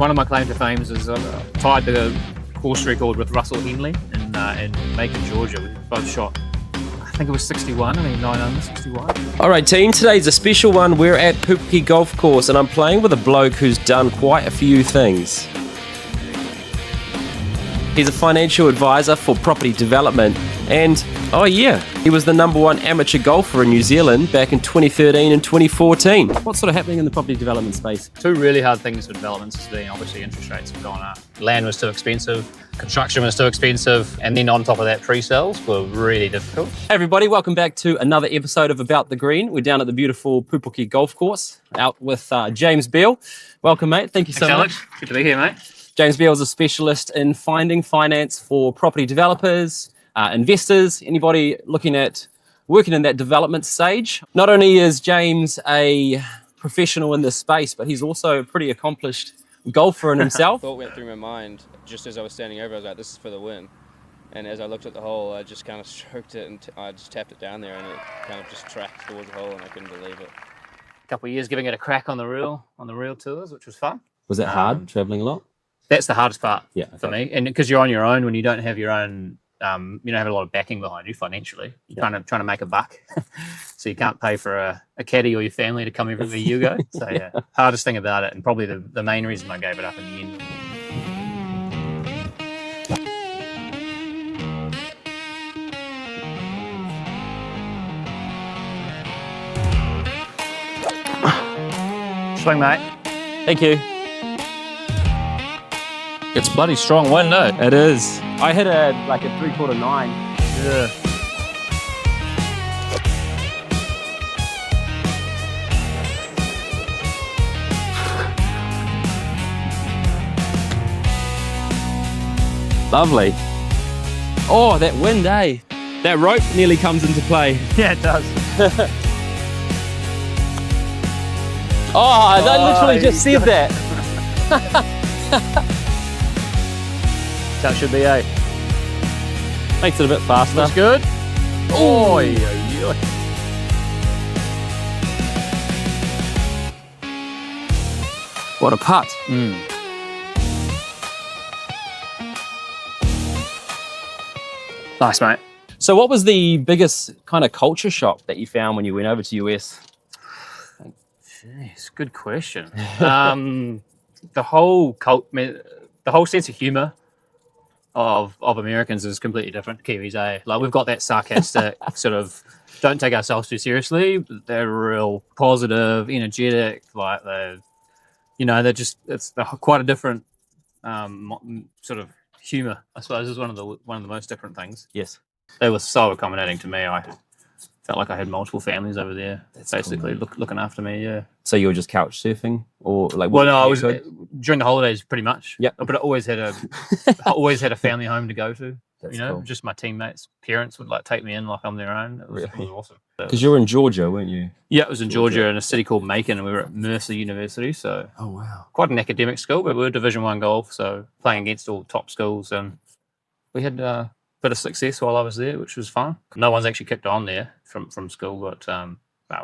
One of my claim to fame is tied the course record with Russell Henley in Macon, Georgia. We both shot, I think it was 61, 9 under 61. All right, team, today's a special one. We're at Pupuki Golf Course, and I'm playing with a bloke who's done quite a few things. He's a financial advisor for property development, and oh yeah, he was the #1 amateur golfer in New Zealand back in 2013 and 2014. What's sort of happening in the property development space? Two really hard things for developments has been obviously interest rates have gone up. Land was too expensive, construction was too expensive, and then on top of that, pre-sales were really difficult. Hey everybody, welcome back to another episode of About the Green. We're down at the beautiful Pupuki Golf Course, out with James Beale. Welcome, mate. Thank you so much. Good to be here, mate. James Beale is a specialist in finding finance for property developers, investors, anybody looking at working in that development stage. Not only is James a professional in this space, but he's also a pretty accomplished golfer in himself. Thought went through my mind just as I was standing over. I was like, this is for the win. And as I looked at the hole, I just kind of stroked it and I just tapped it down there, and it kind of just tracked towards the hole, and I couldn't believe it. A couple of years giving it a crack on the real tours, which was fun. Was that hard, traveling a lot? That's the hardest part for okay. me, and because you're on your own, when you don't have your own, you don't have a lot of backing behind you financially. You're trying to make a buck, so you can't pay for a caddy or your family to come everywhere you go. So yeah, hardest thing about it, and probably the main reason I gave it up in the end. Swing, mate. Thank you. It's bloody strong wind, no? It is. I hit a 3/4 9. Yeah. Lovely. Oh, that wind, eh? That rope nearly comes into play. Yeah, it does. I literally just said that. That should be a. Makes it a bit faster. That's good. Oh, What a putt. Nice, mate. So what was the biggest kind of culture shock that you found when you went over to US? Jeez, good question. The whole sense of humour of Americans is completely different. Kiwis, eh? Like, we've got that sarcastic sort of don't take ourselves too seriously. They're real positive, energetic. Like they're just quite a different sort of humour. I suppose is one of the most different things. Yes, they were so accommodating to me. I felt like I had multiple families over there. That's basically cool, looking after me. Yeah. So you were just couch surfing, or like? Well, no, I was during the holidays pretty much. Yeah. But I always had a family home to go to. That's cool. Just my teammates' parents would take me in like I'm their own. It was awesome. Because you were in Georgia, weren't you? Yeah, it was in Georgia in a city called Macon, and we were at Mercer University. So. Oh wow. Quite an academic school, but we were Division 1 golf, so playing against all top schools, and we had a bit of success while I was there, which was fun. No one's actually kicked on there from school, but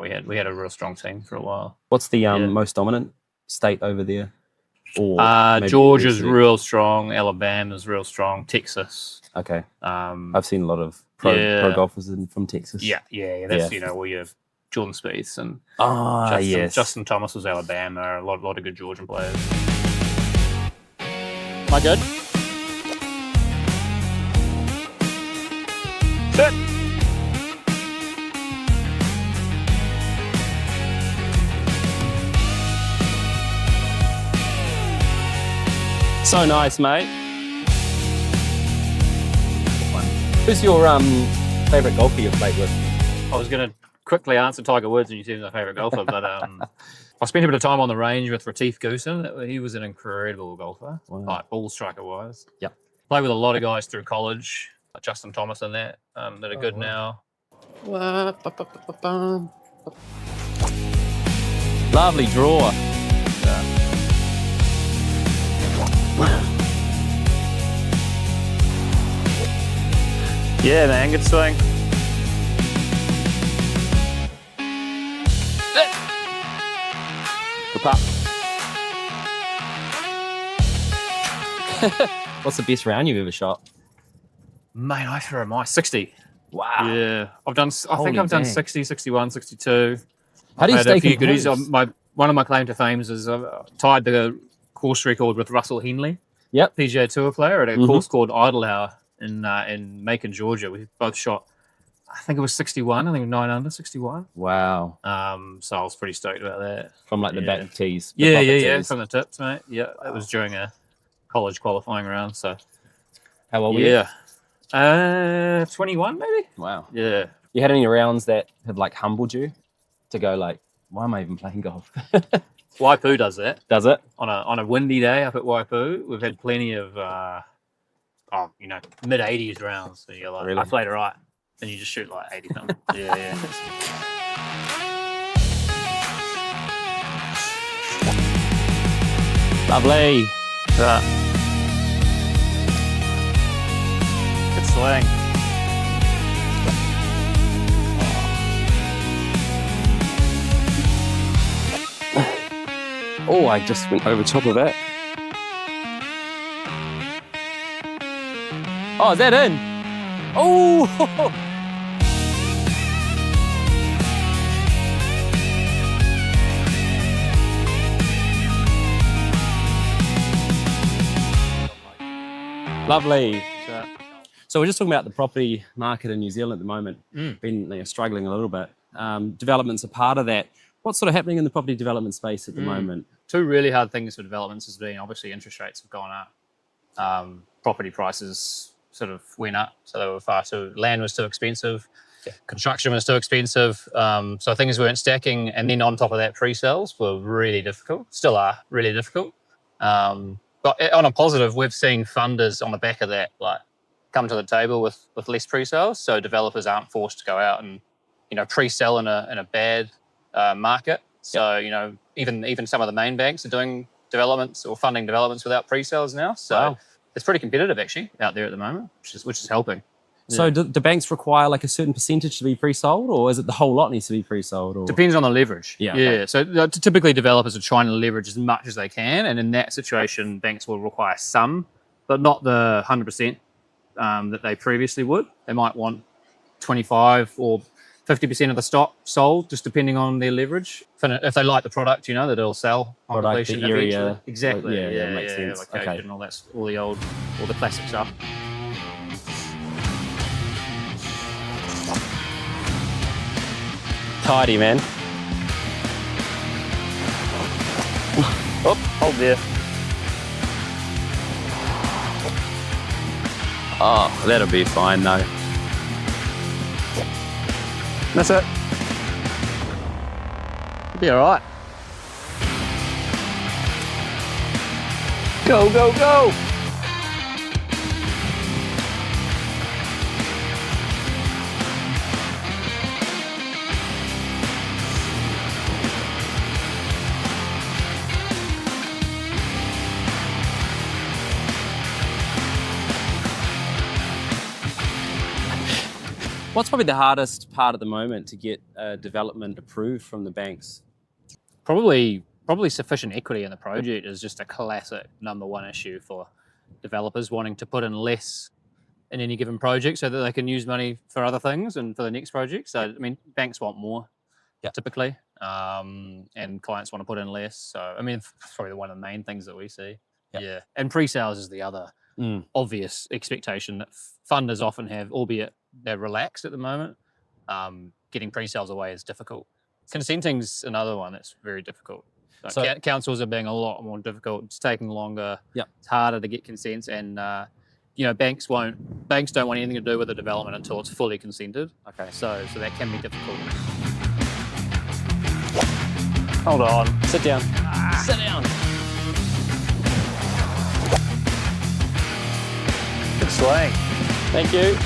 we had a real strong team for a while. What's the most dominant state over there? Or Georgia's real strong, Alabama's real strong, Texas. Okay. I've seen a lot of pro golfers from Texas. Yeah. That's where you have Jordan Spieth and Justin Thomas was Alabama. A lot of good Georgian players. Am I good? Sit. So nice, mate. Who's your favourite golfer you've played with? I was going to quickly answer Tiger Woods, and you said he's my favourite golfer, but I spent a bit of time on the range with Retief Goosen. He was an incredible golfer, like ball striker wise. Yep. Played with a lot of guys through college, like Justin Thomas and that are good now. Lovely draw. Yeah, man, good swing. Good putt. What's the best round you've ever shot? Mate, I threw my 60. Wow. Yeah, I think Holy I've done dang. 60, 61, 62. How do you I've stay had a few goodies. composed? One of my claim to fame is I've tied the course record with Russell Henley, Yep. PGA Tour player, at a Mhm. course called Idlehour in Macon, Georgia. We both shot, I think it was 61. I think it was 9 under 61. Wow. So I was pretty stoked about that. From like the Yeah. back tees. the Yeah, pocket yeah, tees. from the tips, mate. Yeah, it was during a college qualifying round. So How old were you? yeah, 21 maybe. Wow. Yeah. You had any rounds that have like humbled you to go like, why am I even playing golf? Waipu does that Does it? on a windy day up at Waipu. We've had plenty of mid 80s rounds. So you're like, Really? I played it right, and you just shoot like 80 something. yeah. Lovely. Good swing. Oh, I just went over top of that. Oh, is that in? Oh! Lovely. So we're just talking about the property market in New Zealand at the moment. Been struggling a little bit. Development's a part of that. What's sort of happening in the property development space at the moment? Two really hard things for developments has been obviously interest rates have gone up. Property prices sort of went up, so they were far too. Land was too expensive. Construction was too expensive. So things weren't stacking, and then on top of that, pre-sales were really difficult. Still are really difficult. But on a positive, we've seen funders on the back of that like come to the table with less pre-sales, so developers aren't forced to go out and pre-sell in a bad market. So even some of the main banks are doing developments or funding developments without pre-sales now. So Wow. it's pretty competitive actually out there at the moment, which is helping. So do banks require like a certain percentage to be pre-sold, or is it the whole lot needs to be pre-sold? Or Depends on the leverage. Yeah, Yeah. okay. So typically developers are trying to leverage as much as they can, and in that situation, banks will require some, but not the 100% that they previously would. They might want 25 or 50% of the stock sold, just depending on their leverage. If they like the product, that it'll sell on Product, completion the area, eventually. Exactly. yeah, makes sense. Location, Okay. all that's all the classic stuff. Tidy, man. Oh, hold there. Oh, that'll be fine though. That's it. It'll be all right. Go, go, go. What's probably the hardest part at the moment to get development approved from the banks? Probably sufficient equity in the project is just a classic number one issue for developers wanting to put in less in any given project so that they can use money for other things and for the next project. So, I mean, banks want more typically, and clients want to put in less. So, I mean, it's probably one of the main things that we see. Yeah. And pre-sales is the other obvious expectation that funders often have, albeit they're relaxed at the moment. Getting pre-sales away is difficult. Consenting's another one that's very difficult. So councils are being a lot more difficult. It's taking longer. It's harder to get consents, and banks don't want anything to do with the development until it's fully consented. Okay. So that can be difficult. Hold on. Sit down. Sit down. Good swing. Thank you.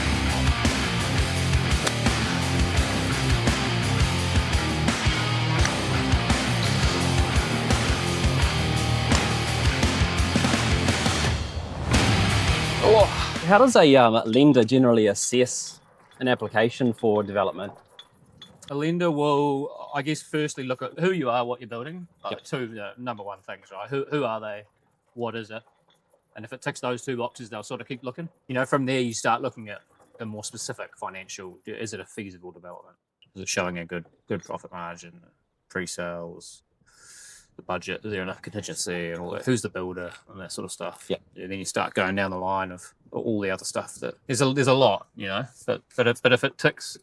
How does a lender generally assess an application for development? A lender will, I guess, firstly look at who you are, what you're building. Two number one things, right? Who are they? What is it? And if it ticks those two boxes, they'll sort of keep looking. You know, from there you start looking at the more specific financial. Is it a feasible development? Is it showing a good profit margin, pre-sales, the budget? Is there enough contingency and all that? Who's the builder and that sort of stuff? Yeah. And then you start going down the line of all the other stuff that there's a lot, you know. But if it ticks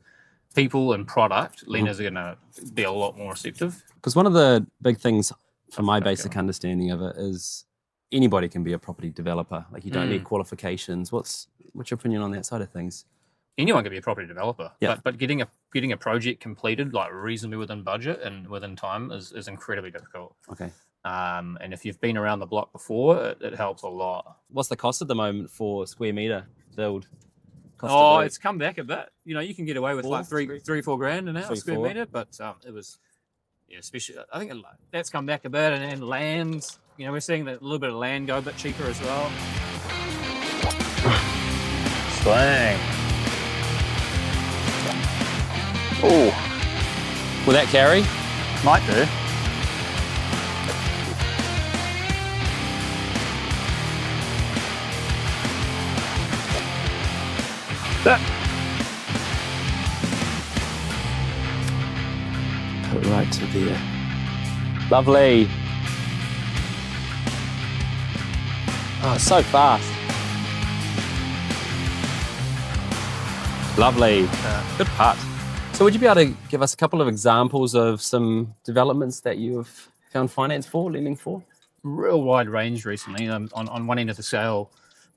people and product, lenders are going to be a lot more receptive. Because one of the big things, from my basic understanding of it, is anybody can be a property developer. Like, you don't need qualifications. What's your opinion on that side of things? Anyone can be a property developer, Yeah. but getting a project completed like reasonably within budget and within time is incredibly difficult. Okay. And if you've been around the block before, it helps a lot. What's the cost at the moment for square meter build? Cost to build? It's come back a bit. You know, you can get away with like three, 4 grand an hour square 4. meter, but it was, especially I think that's come back a bit. And then land, you know, we're seeing that a little bit of land go a bit cheaper as well. Slang. Oh, will that carry? Might do. Put it right to there. Lovely. Oh, it's so fast. Lovely. Good putt. So would you be able to give us a couple of examples of some developments that you have found finance for, lending for? Real wide range recently. On one end of the scale,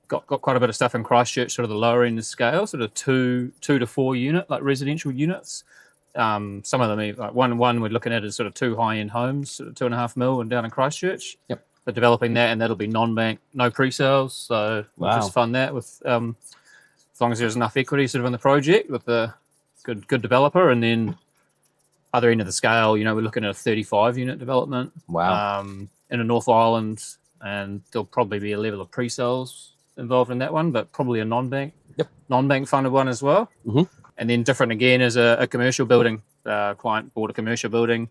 got quite a bit of stuff in Christchurch, sort of the lower end of the scale, sort of two to 4 unit, like residential units. Some of them, like one we're looking at is sort of 2 high-end homes, sort of 2.5 mil, and down in Christchurch. Yep. But developing that, and that'll be non-bank, no pre-sales. So we'll just fund that with, as long as there's enough equity sort of in the project with the good developer. And then other end of the scale, you know, we're looking at a 35 unit development. Wow. In the North Island, and there'll probably be a level of pre-sales involved in that one, but probably a non-bank funded one as well. Mm-hmm. And then different again is a commercial building. Client bought a commercial building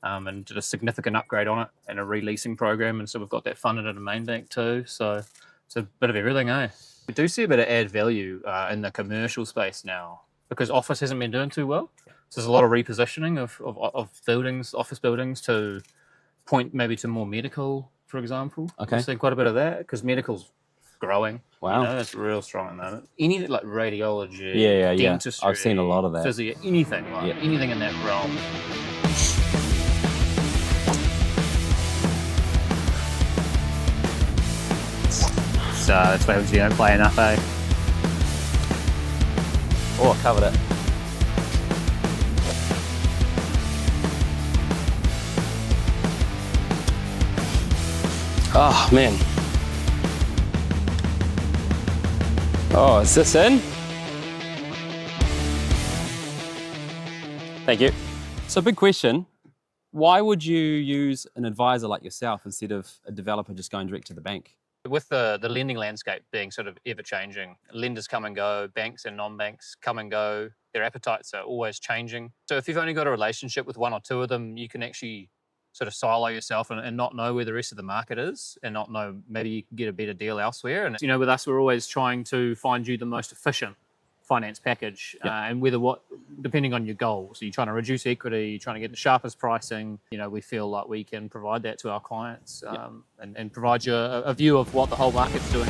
and did a significant upgrade on it and a releasing program, and so we've got that funded at a main bank too. So it's a bit of everything, eh? We do see a bit of add value in the commercial space now because office hasn't been doing too well. So there's a lot of repositioning of buildings, office buildings, to point maybe to more medical, for example. Okay. We've seen quite a bit of that because medical's growing. Wow. You know, it's real strong at the moment. Any like radiology, Yeah. dentistry, I've seen a lot of that. Physio, anything anything in that realm. So that's why we don't play enough, eh? Oh, I covered it. Oh, man. Oh, is this in? Thank you. So, big question. Why would you use an advisor like yourself instead of a developer just going direct to the bank? With the lending landscape being sort of ever-changing, lenders come and go, banks and non-banks come and go, their appetites are always changing. So if you've only got a relationship with 1 or 2 of them, you can actually sort of silo yourself and not know where the rest of the market is and not know maybe you can get a better deal elsewhere. And, you know, with us, we're always trying to find you the most efficient finance package and depending on your goals. So you're trying to reduce equity, you're trying to get the sharpest pricing. You know, we feel like we can provide that to our clients and provide you a view of what the whole market's doing.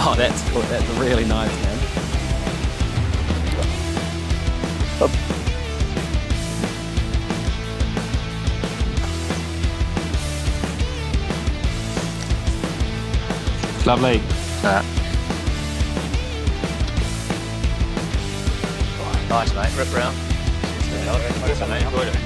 Oh, that's cool. That's really nice, man. Lovely. Nice, mate. Rip round. Awesome, mate. Enjoyed it.